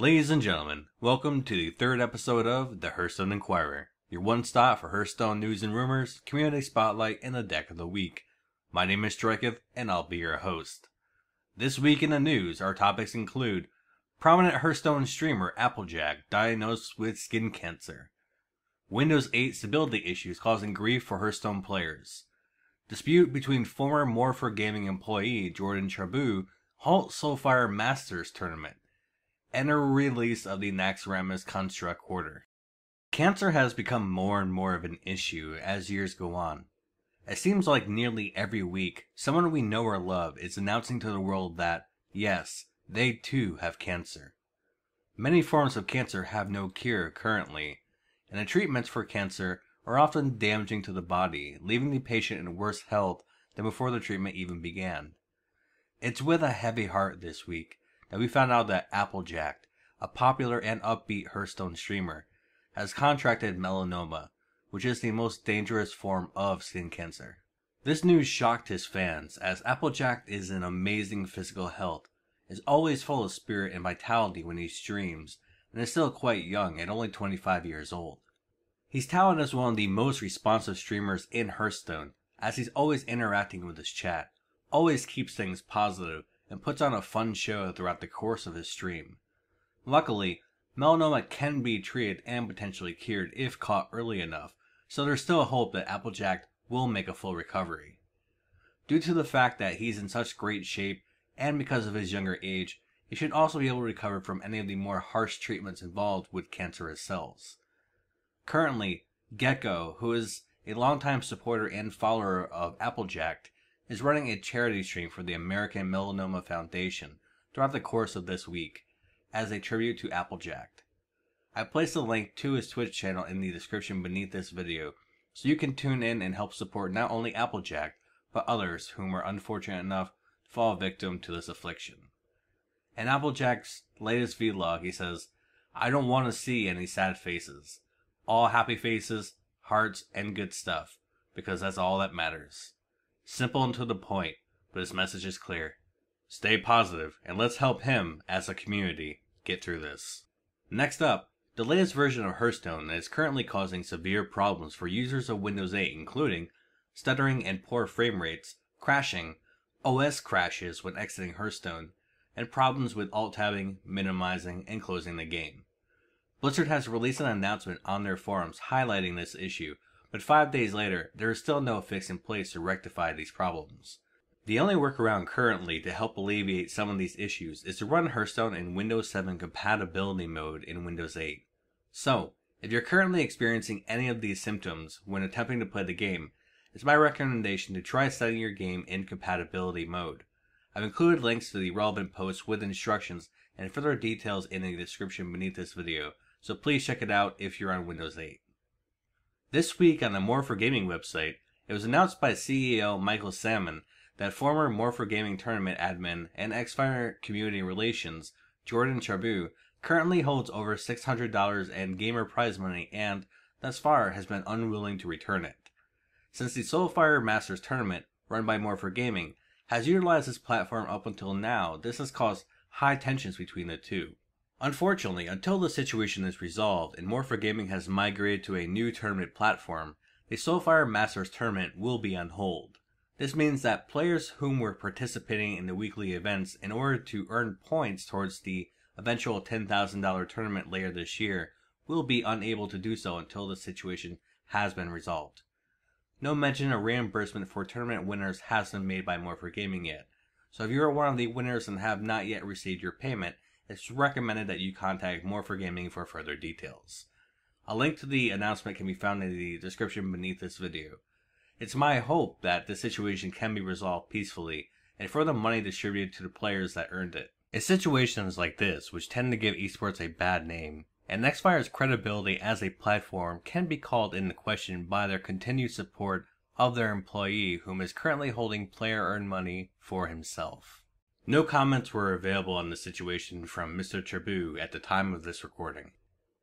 Ladies and gentlemen, welcome to the third episode of the Hearthstone Inquirer, your one-stop for Hearthstone news and rumors, community spotlight, and the deck of the week. My name is Striketh, and I'll be your host. This week in the news, our topics include prominent Hearthstone streamer Applejack diagnosed with skin cancer, Windows 8 stability issues causing grief for Hearthstone players, dispute between former Morpher Gaming employee Jordan Chabu halts Soulfire Masters tournament, and a release of the Naxxramas Construct Order. Cancer has become more and more of an issue as years go on. It seems like nearly every week, someone we know or love is announcing to the world that, yes, they too have cancer. Many forms of cancer have no cure currently, and the treatments for cancer are often damaging to the body, leaving the patient in worse health than before the treatment even began. It's with a heavy heart this week that we found out that Applejack, a popular and upbeat Hearthstone streamer, has contracted melanoma, which is the most dangerous form of skin cancer. This news shocked his fans, as Applejack is in amazing physical health, is always full of spirit and vitality when he streams, and is still quite young at only 25 years old. He's touted as one of the most responsive streamers in Hearthstone, as he's always interacting with his chat, always keeps things positive, and puts on a fun show throughout the course of his stream. Luckily, melanoma can be treated and potentially cured if caught early enough, so there's still hope that Applejack will make a full recovery. Due to the fact that he's in such great shape, and because of his younger age, he should also be able to recover from any of the more harsh treatments involved with cancerous cells. Currently, Gecko, who is a longtime supporter and follower of Applejack, is running a charity stream for the American Melanoma Foundation throughout the course of this week, as a tribute to Applejack. I placed a link to his Twitch channel in the description beneath this video, so you can tune in and help support not only Applejack, but others whom are unfortunate enough to fall victim to this affliction. In Applejack's latest vlog, he says, "I don't want to see any sad faces. All happy faces, hearts, and good stuff, because that's all that matters." Simple and to the point, but his message is clear. Stay positive, and let's help him, as a community, get through this. Next up, the latest version of Hearthstone is currently causing severe problems for users of Windows 8, including stuttering and poor frame rates, crashing, OS crashes when exiting Hearthstone, and problems with alt-tabbing, minimizing, and closing the game. Blizzard has released an announcement on their forums highlighting this issue, but 5 days later, there is still no fix in place to rectify these problems. The only workaround currently to help alleviate some of these issues is to run Hearthstone in Windows 7 compatibility mode in Windows 8. So, if you're currently experiencing any of these symptoms when attempting to play the game, it's my recommendation to try setting your game in compatibility mode. I've included links to the relevant posts with instructions and further details in the description beneath this video, so please check it out if you're on Windows 8. This week on the Morpher Gaming website, it was announced by CEO Michael Salmon that former Morpher Gaming tournament admin and X-Fire community relations Jordan Chabu currently holds over $600 in gamer prize money and, thus far, has been unwilling to return it. Since the Soulfire Masters tournament, run by Morpher Gaming, has utilized this platform up until now, this has caused high tensions between the two. Unfortunately, until the situation is resolved and Morpher Gaming has migrated to a new tournament platform, the Soulfire Masters tournament will be on hold. This means that players whom were participating in the weekly events in order to earn points towards the eventual $10,000 tournament later this year will be unable to do so until the situation has been resolved. No mention of reimbursement for tournament winners has been made by Morpher Gaming yet, so if you are one of the winners and have not yet received your payment, it's recommended that you contact Morpher Gaming for further details. A link to the announcement can be found in the description beneath this video. It's my hope that the situation can be resolved peacefully and for the money distributed to the players that earned it. It's situations like this which tend to give esports a bad name, and Xfire's credibility as a platform can be called into question by their continued support of their employee whom is currently holding player-earned money for himself. No comments were available on the situation from Mr. Chabu at the time of this recording.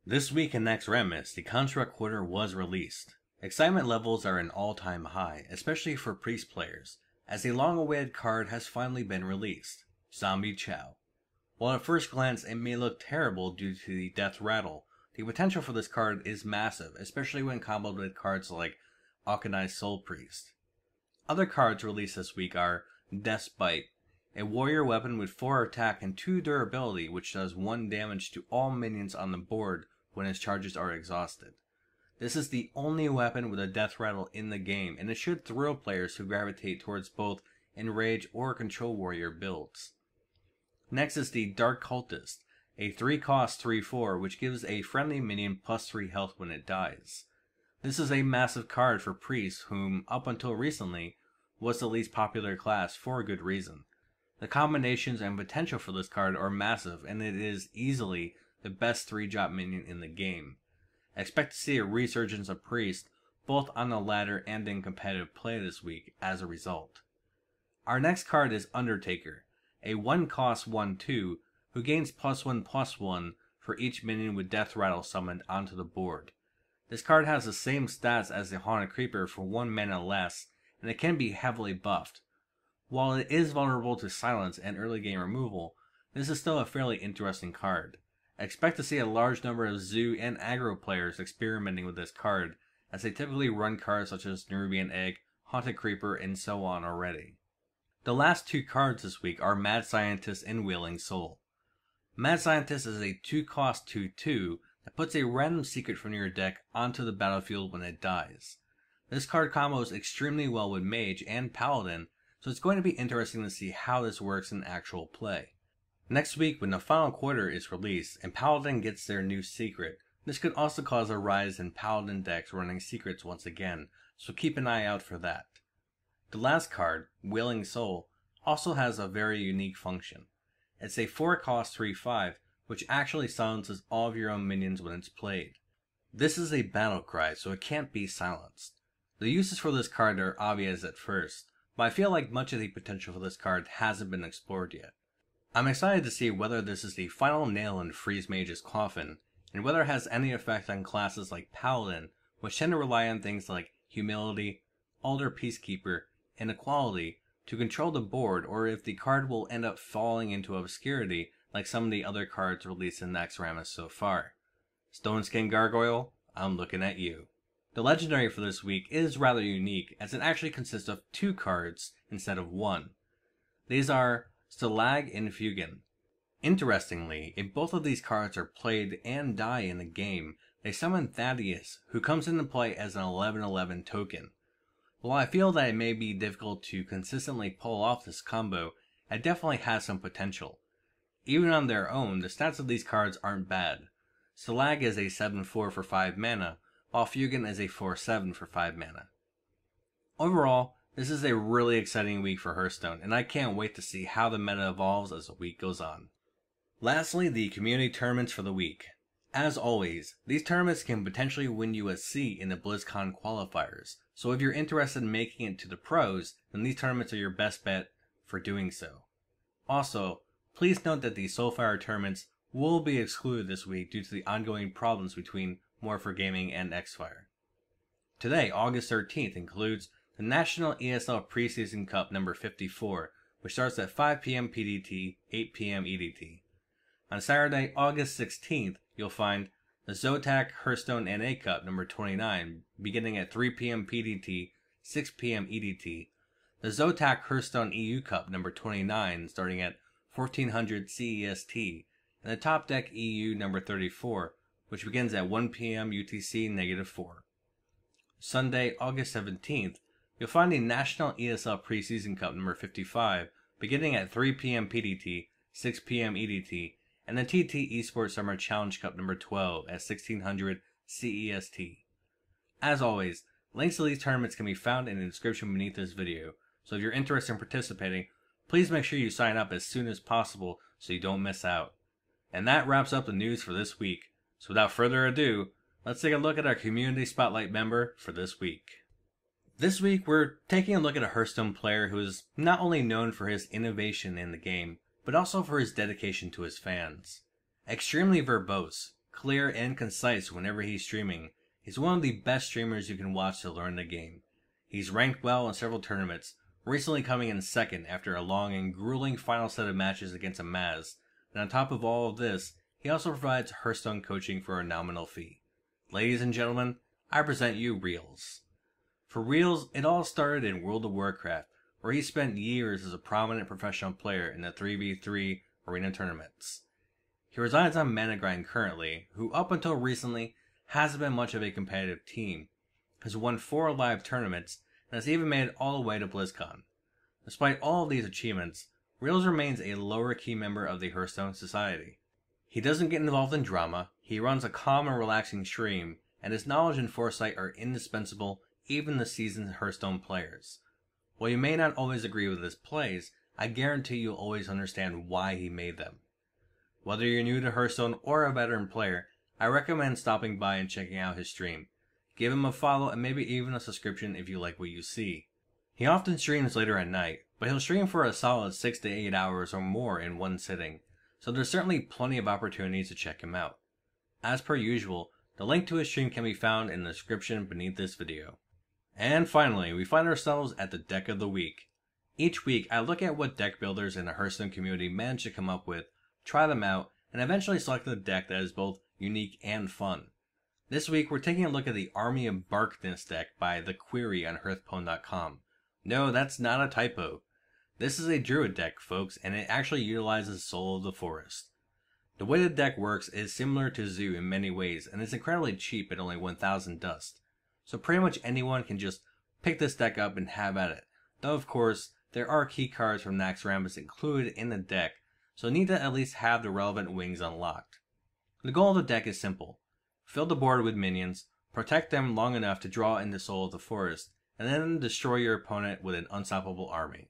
This week in Naxxramas, the Construct Order was released. Excitement levels are an all-time high, especially for Priest players, as a long-awaited card has finally been released, Zombie Chow. While at first glance it may look terrible due to the death rattle, the potential for this card is massive, especially when comboed with cards like Akanai's Soul Priest. Other cards released this week are Death's Bite, a warrior weapon with 4 attack and 2 durability which does 1 damage to all minions on the board when its charges are exhausted. This is the only weapon with a death rattle in the game, and it should thrill players who gravitate towards both Enrage or Control Warrior builds. Next is the Dark Cultist, a 3-cost 3/4 which gives a friendly minion +3 health when it dies. This is a massive card for priests whom, up until recently, was the least popular class for a good reason. The combinations and potential for this card are massive, and it is easily the best 3-drop minion in the game. Expect to see a resurgence of Priest, both on the ladder and in competitive play this week, as a result. Our next card is Undertaker, a 1-cost 1/2 who gains +1/+1 for each minion with Death Rattle summoned onto the board. This card has the same stats as the Haunted Creeper for 1 mana less, and it can be heavily buffed. While it is vulnerable to silence and early game removal, this is still a fairly interesting card. Expect to see a large number of Zoo and aggro players experimenting with this card, as they typically run cards such as Nerubian Egg, Haunted Creeper, and so on already. The last 2 cards this week are Mad Scientist and Wailing Soul. Mad Scientist is a 2-cost 2/2 that puts a random secret from your deck onto the battlefield when it dies. This card combos extremely well with Mage and Paladin, so it's going to be interesting to see how this works in actual play. Next week, when the final quarter is released and Paladin gets their new secret, this could also cause a rise in Paladin decks running secrets once again, so keep an eye out for that. The last card, Wailing Soul, also has a very unique function. It's a 4-cost 3/5, which actually silences all of your own minions when it's played. This is a battle cry, so it can't be silenced. The uses for this card are obvious at first, but I feel like much of the potential for this card hasn't been explored yet. I'm excited to see whether this is the final nail in Freeze Mage's coffin, and whether it has any effect on classes like Paladin, which tend to rely on things like Humility, Alder Peacekeeper, and Equality to control the board, or if the card will end up falling into obscurity like some of the other cards released in Naxxramas so far. Stone Skin Gargoyle, I'm looking at you. The legendary for this week is rather unique, as it actually consists of 2 cards instead of 1. These are Stalag and Fugan. Interestingly, if both of these cards are played and die in the game, they summon Thaddeus, who comes into play as an 11/11 token. While I feel that it may be difficult to consistently pull off this combo, it definitely has some potential. Even on their own, the stats of these cards aren't bad. Stalag is a 7/4 for 5 mana, while Fugan is a 4/7 for 5 mana. Overall, this is a really exciting week for Hearthstone, and I can't wait to see how the meta evolves as the week goes on. Lastly, the community tournaments for the week. As always, these tournaments can potentially win you a seat in the BlizzCon qualifiers, so if you're interested in making it to the pros, then these tournaments are your best bet for doing so. Also, please note that the Soulfire tournaments will be excluded this week due to the ongoing problems between More4 Gaming and Xfire. Today, August 13th, includes the National ESL Preseason Cup number 54, which starts at 5 p.m. PDT, 8 p.m. EDT. On Saturday, August 16th, you'll find the Zotac Hearthstone NA Cup number 29, beginning at 3 p.m. PDT, 6 p.m. EDT. The Zotac Hearthstone EU Cup number 29, starting at 1400 CEST, and the Top Deck EU number 34, which begins at 1 p.m. UTC -4. Sunday, August 17th, you'll find the National ESL Preseason Cup number 55, beginning at 3 p.m. PDT, 6 p.m. EDT, and the TT Esports Summer Challenge Cup number 12 at 1600 CEST. As always, links to these tournaments can be found in the description beneath this video, so if you're interested in participating, please make sure you sign up as soon as possible so you don't miss out. And that wraps up the news for this week. So without further ado, let's take a look at our Community Spotlight member for this week. This week, we're taking a look at a Hearthstone player who is not only known for his innovation in the game, but also for his dedication to his fans. Extremely verbose, clear, and concise whenever he's streaming, he's one of the best streamers you can watch to learn the game. He's ranked well in several tournaments, recently coming in second after a long and grueling final set of matches against a Maz and on top of all of this, he also provides Hearthstone coaching for a nominal fee. Ladies and gentlemen, I present you Reels. For Reels, it all started in World of Warcraft, where he spent years as a prominent professional player in the 3v3 arena tournaments. He resides on Managrind currently, who up until recently hasn't been much of a competitive team, has won 4 live tournaments, and has even made it all the way to BlizzCon. Despite all of these achievements, Reels remains a lower key member of the Hearthstone society. He doesn't get involved in drama, he runs a calm and relaxing stream, and his knowledge and foresight are indispensable even to seasoned Hearthstone players. While you may not always agree with his plays, I guarantee you'll always understand why he made them. Whether you're new to Hearthstone or a veteran player, I recommend stopping by and checking out his stream. Give him a follow and maybe even a subscription if you like what you see. He often streams later at night, but he'll stream for a solid 6 to 8 hours or more in one sitting, so there's certainly plenty of opportunities to check him out. As per usual, the link to his stream can be found in the description beneath this video. And finally, we find ourselves at the Deck of the Week. Each week, I look at what deck builders in the Hearthstone community manage to come up with, try them out, and eventually select a deck that is both unique and fun. This week, we're taking a look at the Army of Barkness deck by The Query on Hearthstone.com. No, that's not a typo. This is a Druid deck, folks, and it actually utilizes Soul of the Forest. The way the deck works is similar to Zoo in many ways, and it's incredibly cheap at only 1,000 dust. So pretty much anyone can just pick this deck up and have at it. Though of course, there are key cards from Naxxramas included in the deck, so need to at least have the relevant wings unlocked. The goal of the deck is simple. Fill the board with minions, protect them long enough to draw in the Soul of the Forest, and then destroy your opponent with an unstoppable army.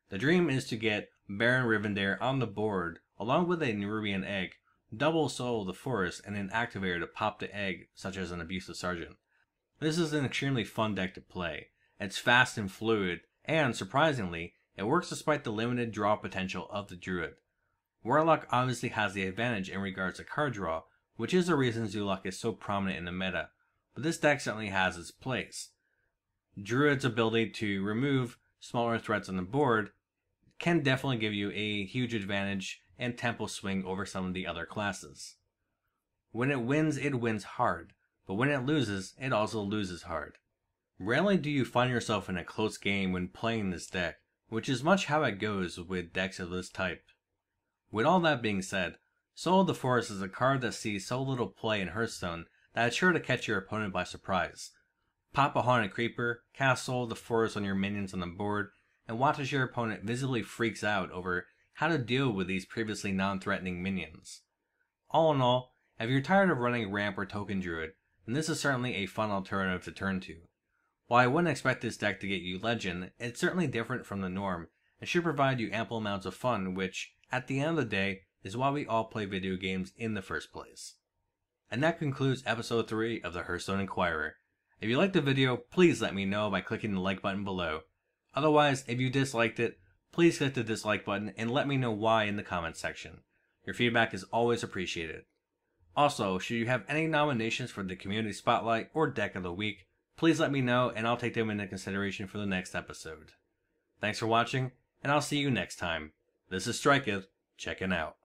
The dream is to get Baron Rivendare on the board, along with a Nerubian egg, double Soul of the Forest, and an activator to pop the egg, such as an Abusive Sergeant. This is an extremely fun deck to play. It's fast and fluid, and surprisingly, it works despite the limited draw potential of the Druid. Warlock obviously has the advantage in regards to card draw, which is the reason Zoolock is so prominent in the meta, but this deck certainly has its place. Druid's ability to remove smaller threats on the board can definitely give you a huge advantage and tempo swing over some of the other classes. When it wins hard, but when it loses, it also loses hard. Rarely do you find yourself in a close game when playing this deck, which is much how it goes with decks of this type. With all that being said, Soul of the Forest is a card that sees so little play in Hearthstone that it's sure to catch your opponent by surprise. Pop a Haunted Creeper, cast Soul of the Forest on your minions on the board, and watch as your opponent visibly freaks out over how to deal with these previously non-threatening minions. All in all, if you're tired of running Ramp or Token Druid, then this is certainly a fun alternative to turn to. While I wouldn't expect this deck to get you Legend, it's certainly different from the norm, and should provide you ample amounts of fun, which, at the end of the day, is why we all play video games in the first place. And that concludes episode 3 of the Hearthstone Inquirer. If you liked the video, please let me know by clicking the like button below. Otherwise, if you disliked it, please click the dislike button and let me know why in the comments section. Your feedback is always appreciated. Also, should you have any nominations for the Community Spotlight or Deck of the Week, please let me know and I'll take them into consideration for the next episode. Thanks for watching, and I'll see you next time. This is Striketh, checking out.